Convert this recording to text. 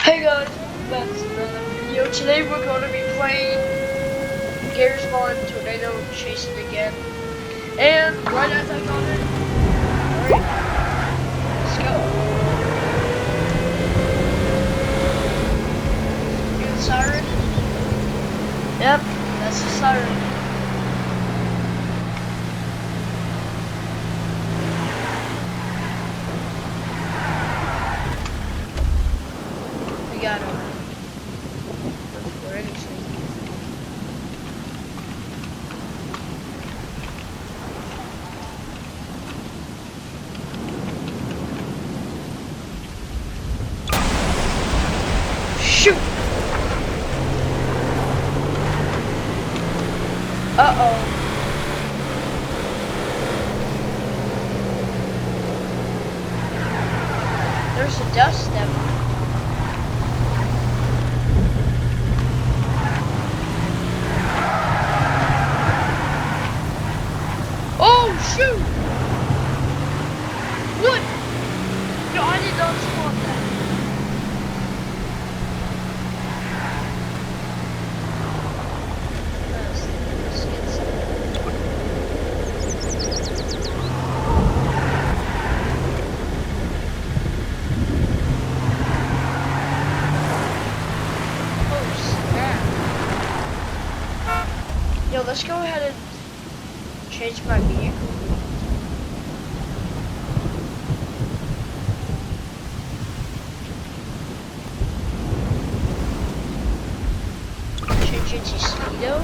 Hey guys, welcome back to another video. Today we're going to be playing Gmod Tornado Chasing again. And right as I got it, alright, let's go. Hear the siren? Yep, that's the siren. We gotta look for anything. Shoot! Uh-oh. There's a dust devil. Oh, shoot! What? No, I did not spot that. Let's get Oh, snap. Yo, let's go ahead and change my vehicle. Change it to Speedo.